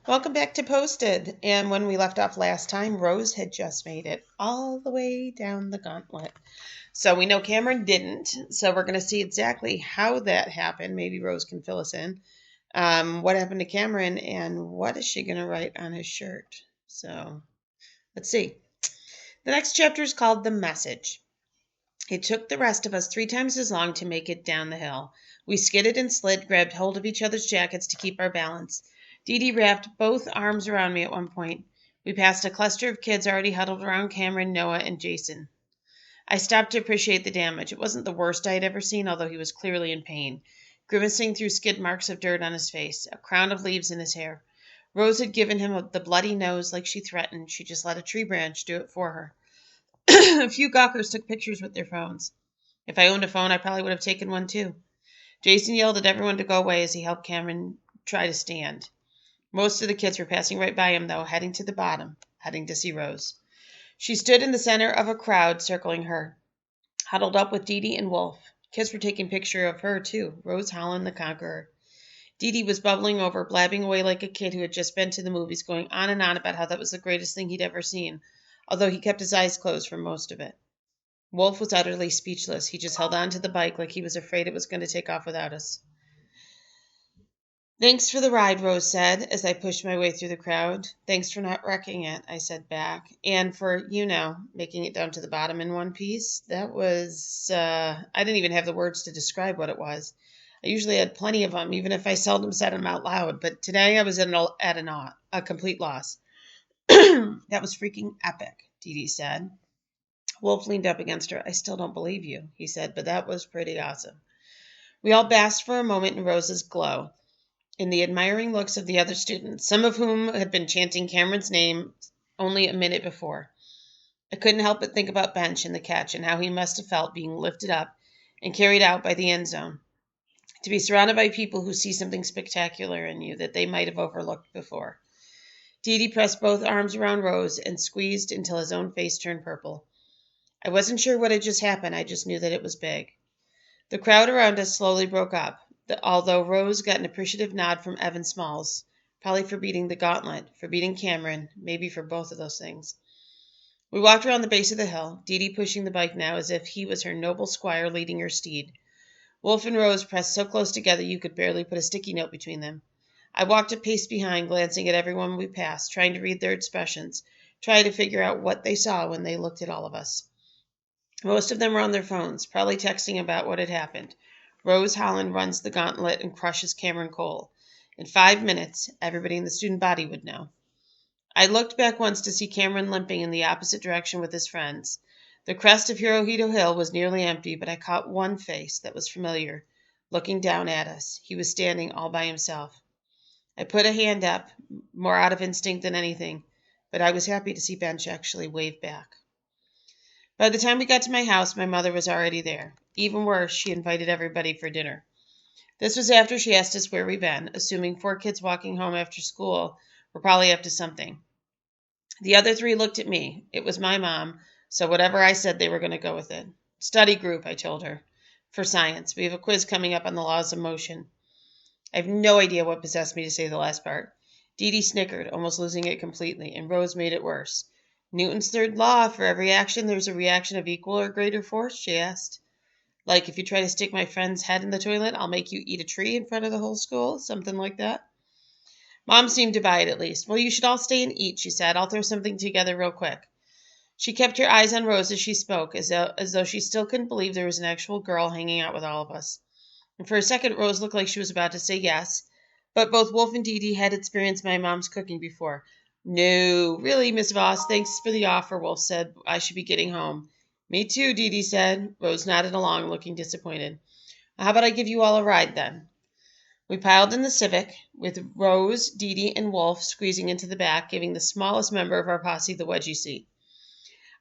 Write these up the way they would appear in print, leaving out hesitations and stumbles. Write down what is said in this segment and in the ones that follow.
Welcome back to Posted. And when we left off last time, Rose had just made it all the way down the gauntlet. So we know Cameron didn't. So we're going to see exactly how that happened. Maybe Rose can fill us in. What happened to Cameron and what is she going to write on his shirt? So let's see. The next chapter is called The Message. It took the rest of us 3 times as long to make it down the hill. We skidded and slid, grabbed hold of each other's jackets to keep our balance. Dee Dee wrapped both arms around me at one point. We passed a cluster of kids already huddled around Cameron, Noah, and Jason. I stopped to appreciate the damage. It wasn't the worst I had ever seen, although he was clearly in pain, grimacing through skid marks of dirt on his face, a crown of leaves in his hair. Rose had given him the bloody nose like she threatened. She just let a tree branch do it for her. A few gawkers took pictures with their phones. If I owned a phone, I probably would have taken one too. Jason yelled at everyone to go away as he helped Cameron try to stand. Most of the kids were passing right by him, though, heading to the bottom, heading to see Rose. She stood in the center of a crowd circling her, huddled up with Dee Dee and Wolf. Kids were taking picture of her, too, Rose Holland the Conqueror. Dee Dee was bubbling over, blabbing away like a kid who had just been to the movies, going on and on about how that was the greatest thing he'd ever seen, although he kept his eyes closed for most of it. Wolf was utterly speechless. He just held on to the bike like he was afraid it was going to take off without us. Thanks for the ride, Rose said, as I pushed my way through the crowd. Thanks for not wrecking it, I said back. And for, making it down to the bottom in one piece. That was, I didn't even have the words to describe what it was. I usually had plenty of them, even if I seldom said them out loud. But today I was at a complete loss. That was freaking epic, Dee Dee said. Wolf leaned up against her. I still don't believe you, he said, but that was pretty awesome. We all basked for a moment in Rose's glow, in the admiring looks of the other students, some of whom had been chanting Cameron's name only a minute before. I couldn't help but think about Bench and the catch and how he must have felt being lifted up and carried out by the end zone. To be surrounded by people who see something spectacular in you that they might have overlooked before. Dee Dee pressed both arms around Rose and squeezed until his own face turned purple. I wasn't sure what had just happened. I just knew that it was big. The crowd around us slowly broke up, although Rose got an appreciative nod from Evan Smalls, probably for beating the gauntlet, for beating Cameron, maybe for both of those things. We walked around the base of the hill, Dee Dee pushing the bike now as if he was her noble squire leading her steed. Wolf and Rose pressed so close together you could barely put a sticky note between them. I walked a pace behind, glancing at everyone we passed, trying to read their expressions, trying to figure out what they saw when they looked at all of us. Most of them were on their phones, probably texting about what had happened. Rose Holland runs the gauntlet and crushes Cameron Cole. In 5 minutes, everybody in the student body would know. I looked back once to see Cameron limping in the opposite direction with his friends. The crest of Hirohito Hill was nearly empty, but I caught one face that was familiar, looking down at us. He was standing all by himself. I put a hand up, more out of instinct than anything, but I was happy to see Bench actually wave back. By the time we got to my house, my mother was already there. Even worse, she invited everybody for dinner. This was after she asked us where we'd been, assuming 4 kids walking home after school were probably up to something. The other 3 looked at me. It was my mom, so whatever I said, they were going to go with it. Study group, I told her. For science. We have a quiz coming up on the laws of motion. I have no idea what possessed me to say the last part. Dee Dee snickered, almost losing it completely, and Rose made it worse. Newton's third law, for every action there's a reaction of equal or greater force, she asked. Like, if you try to stick my friend's head in the toilet, I'll make you eat a tree in front of the whole school? Something like that? Mom seemed to buy it, at least. Well, you should all stay and eat, she said. I'll throw something together real quick. She kept her eyes on Rose as she spoke, as though she still couldn't believe there was an actual girl hanging out with all of us. And for a second, Rose looked like she was about to say yes, but both Wolf and Dee Dee had experienced my mom's cooking before. No, really, Miss Voss, thanks for the offer, Wolf said. I should be getting home. Me too, Dee Dee said. Rose nodded along, looking disappointed. How about I give you all a ride, then? We piled in the Civic, with Rose, Dee Dee, and Wolf squeezing into the back, giving the smallest member of our posse the wedgie seat.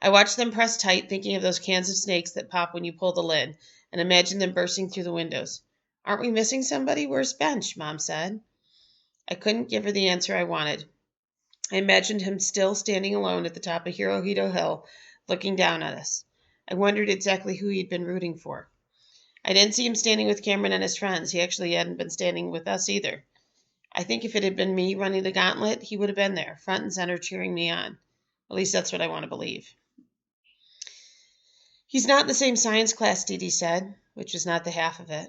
I watched them press tight, thinking of those cans of snakes that pop when you pull the lid, and imagined them bursting through the windows. Aren't we missing somebody? Where's Bench? Mom said. I couldn't give her the answer I wanted. I imagined him still standing alone at the top of Hirohito Hill, looking down at us. I wondered exactly who he'd been rooting for. I didn't see him standing with Cameron and his friends. He actually hadn't been standing with us either. I think if it had been me running the gauntlet, he would have been there, front and center, cheering me on. At least that's what I want to believe. He's not in the same science class, Dee Dee said, which was not the half of it.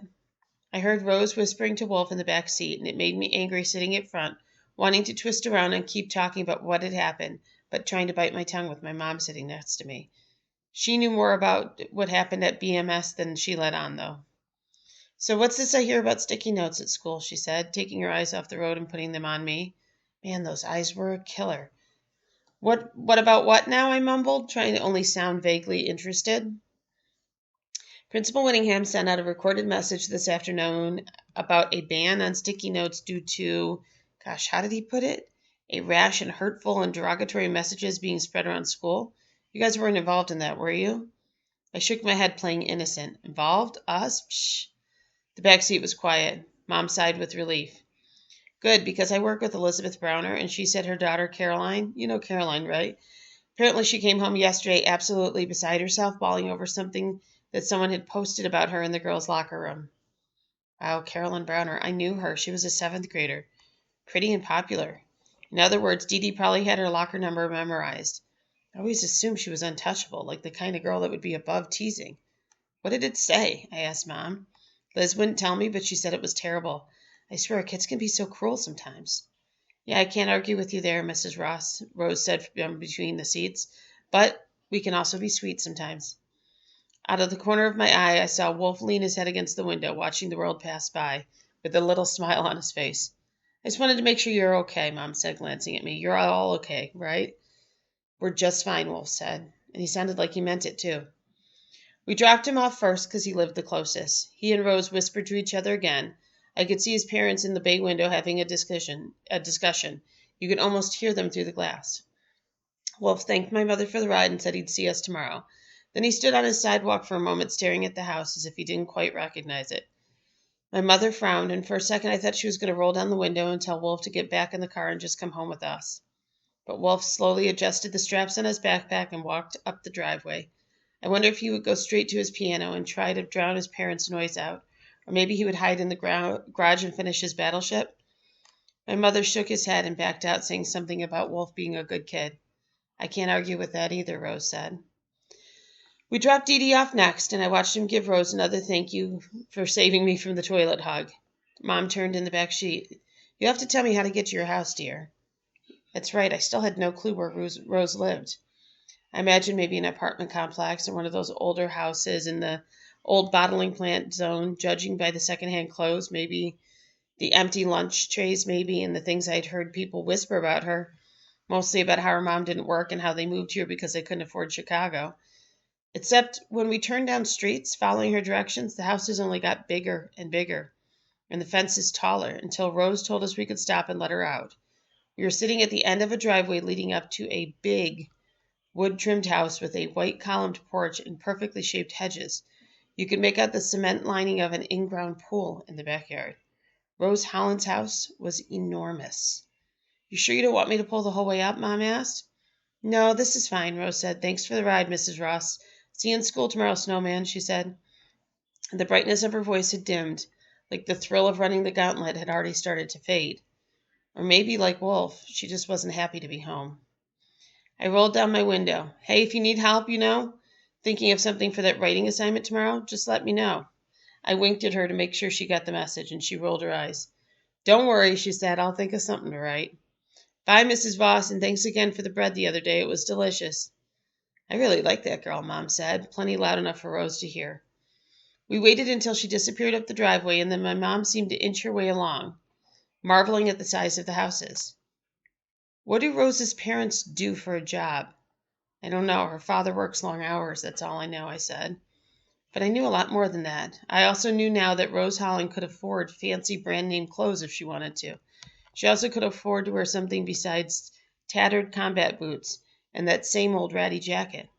I heard Rose whispering to Wolf in the back seat, and it made me angry sitting at front, wanting to twist around and keep talking about what had happened, but trying to bite my tongue with my mom sitting next to me. She knew more about what happened at BMS than she let on, though. So what's this I hear about sticky notes at school, she said, taking her eyes off the road and putting them on me. Man, those eyes were a killer. What about what now? I mumbled, trying to only sound vaguely interested. Principal Whittingham sent out a recorded message this afternoon about a ban on sticky notes due to, gosh, how did he put it? A rash and hurtful and derogatory messages being spread around school. You guys weren't involved in that, were you? I shook my head, playing innocent. Involved? Us? Psh. The back seat was quiet. Mom sighed with relief. Good, because I work with Elizabeth Browner, and she said her daughter Caroline, you know Caroline, right? Apparently she came home yesterday absolutely beside herself, bawling over something that someone had posted about her in the girls' locker room. Wow, Caroline Browner. I knew her. She was a 7th grader. Pretty and popular. In other words, Dee Dee probably had her locker number memorized. I always assumed she was untouchable, like the kind of girl that would be above teasing. What did it say? I asked Mom. Liz wouldn't tell me, but she said it was terrible. I swear, kids can be so cruel sometimes. Yeah, I can't argue with you there, Mrs. Ross, Rose said from between the seats. But we can also be sweet sometimes. Out of the corner of my eye, I saw Wolf lean his head against the window, watching the world pass by, with a little smile on his face. I just wanted to make sure you're okay, Mom said, glancing at me. You're all okay, right? We're just fine, Wolf said, and he sounded like he meant it, too. We dropped him off first because he lived the closest. He and Rose whispered to each other again. I could see his parents in the bay window having a discussion. You could almost hear them through the glass. Wolf thanked my mother for the ride and said he'd see us tomorrow. Then he stood on his sidewalk for a moment, staring at the house as if he didn't quite recognize it. My mother frowned, and for a second I thought she was going to roll down the window and tell Wolf to get back in the car and just come home with us. But Wolf slowly adjusted the straps on his backpack and walked up the driveway. I wonder if he would go straight to his piano and try to drown his parents' noise out, or maybe he would hide in the garage and finish his battleship. My mother shook his head and backed out, saying something about Wolf being a good kid. I can't argue with that either, Rose said. We dropped Dee Dee off next, and I watched him give Rose another thank you for saving me from the toilet hug. Mom turned in the back seat. You have to tell me how to get to your house, dear. That's right, I still had no clue where Rose lived. I imagined maybe an apartment complex or one of those older houses in the old bottling plant zone, judging by the secondhand clothes, maybe the empty lunch trays, maybe, and the things I'd heard people whisper about her, mostly about how her mom didn't work and how they moved here because they couldn't afford Chicago. Except when we turned down streets, following her directions, the houses only got bigger and bigger, and the fences taller, until Rose told us we could stop and let her out. We were sitting at the end of a driveway leading up to a big wood-trimmed house with a white-columned porch and perfectly shaped hedges. You could make out the cement lining of an in-ground pool in the backyard. Rose Holland's house was enormous. You sure you don't want me to pull the whole way up? Mom asked. No, this is fine, Rose said. Thanks for the ride, Mrs. Ross. See you in school tomorrow, Snowman, she said. The brightness of her voice had dimmed, like the thrill of running the gauntlet had already started to fade. Or maybe, like Wolf, she just wasn't happy to be home. I rolled down my window. Hey, if you need help, thinking of something for that writing assignment tomorrow, just let me know. I winked at her to make sure she got the message, and she rolled her eyes. Don't worry, she said. I'll think of something to write. Bye, Mrs. Voss, and thanks again for the bread the other day. It was delicious. I really like that girl, Mom said, plenty loud enough for Rose to hear. We waited until she disappeared up the driveway, and then my mom seemed to inch her way along, marveling at the size of the houses. What do Rose's parents do for a job? I don't know. Her father works long hours. That's all I know, I said. But I knew a lot more than that. I also knew now that Rose Holland could afford fancy brand-name clothes if she wanted to. She also could afford to wear something besides tattered combat boots and that same old ratty jacket.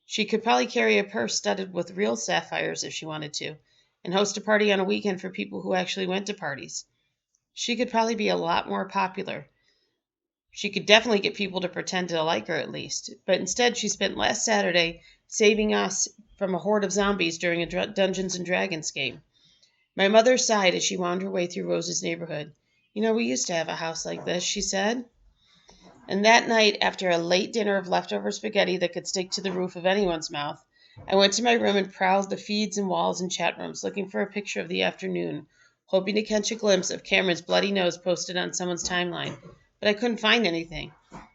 She could probably carry a purse studded with real sapphires if she wanted to, and host a party on a weekend for people who actually went to parties. She could probably be a lot more popular. She could definitely get people to pretend to like her at least. But instead, she spent last Saturday saving us from a horde of zombies during a Dungeons & Dragons game. My mother sighed as she wound her way through Rose's neighborhood. We used to have a house like this, she said. And that night, after a late dinner of leftover spaghetti that could stick to the roof of anyone's mouth, I went to my room and prowled the feeds and walls and chat rooms looking for a picture of the afternoon, hoping to catch a glimpse of Cameron's bloody nose posted on someone's timeline. But I couldn't find anything.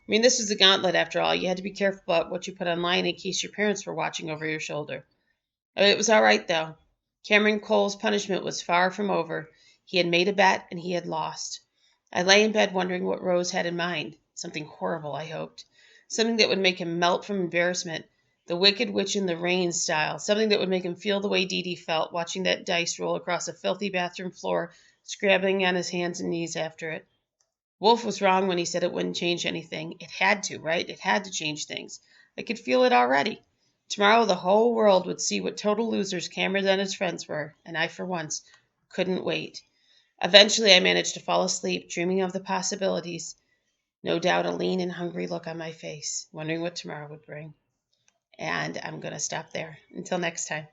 This was the gauntlet after all. You had to be careful about what you put online in case your parents were watching over your shoulder. It was all right, though. Cameron Cole's punishment was far from over. He had made a bet, and he had lost. I lay in bed wondering what Rose had in mind. Something horrible, I hoped. Something that would make him melt from embarrassment, the Wicked Witch in the Rain style. Something that would make him feel the way Dee Dee felt watching that dice roll across a filthy bathroom floor, scrabbling on his hands and knees after it. Wolf was wrong when he said it wouldn't change anything. It had to, right? It had to change things. I could feel it already. Tomorrow the whole world would see what total losers Cameron and his friends were, and I, for once, couldn't wait. Eventually I managed to fall asleep, dreaming of the possibilities. No doubt a lean and hungry look on my face, wondering what tomorrow would bring. And I'm going to stop there. Until next time.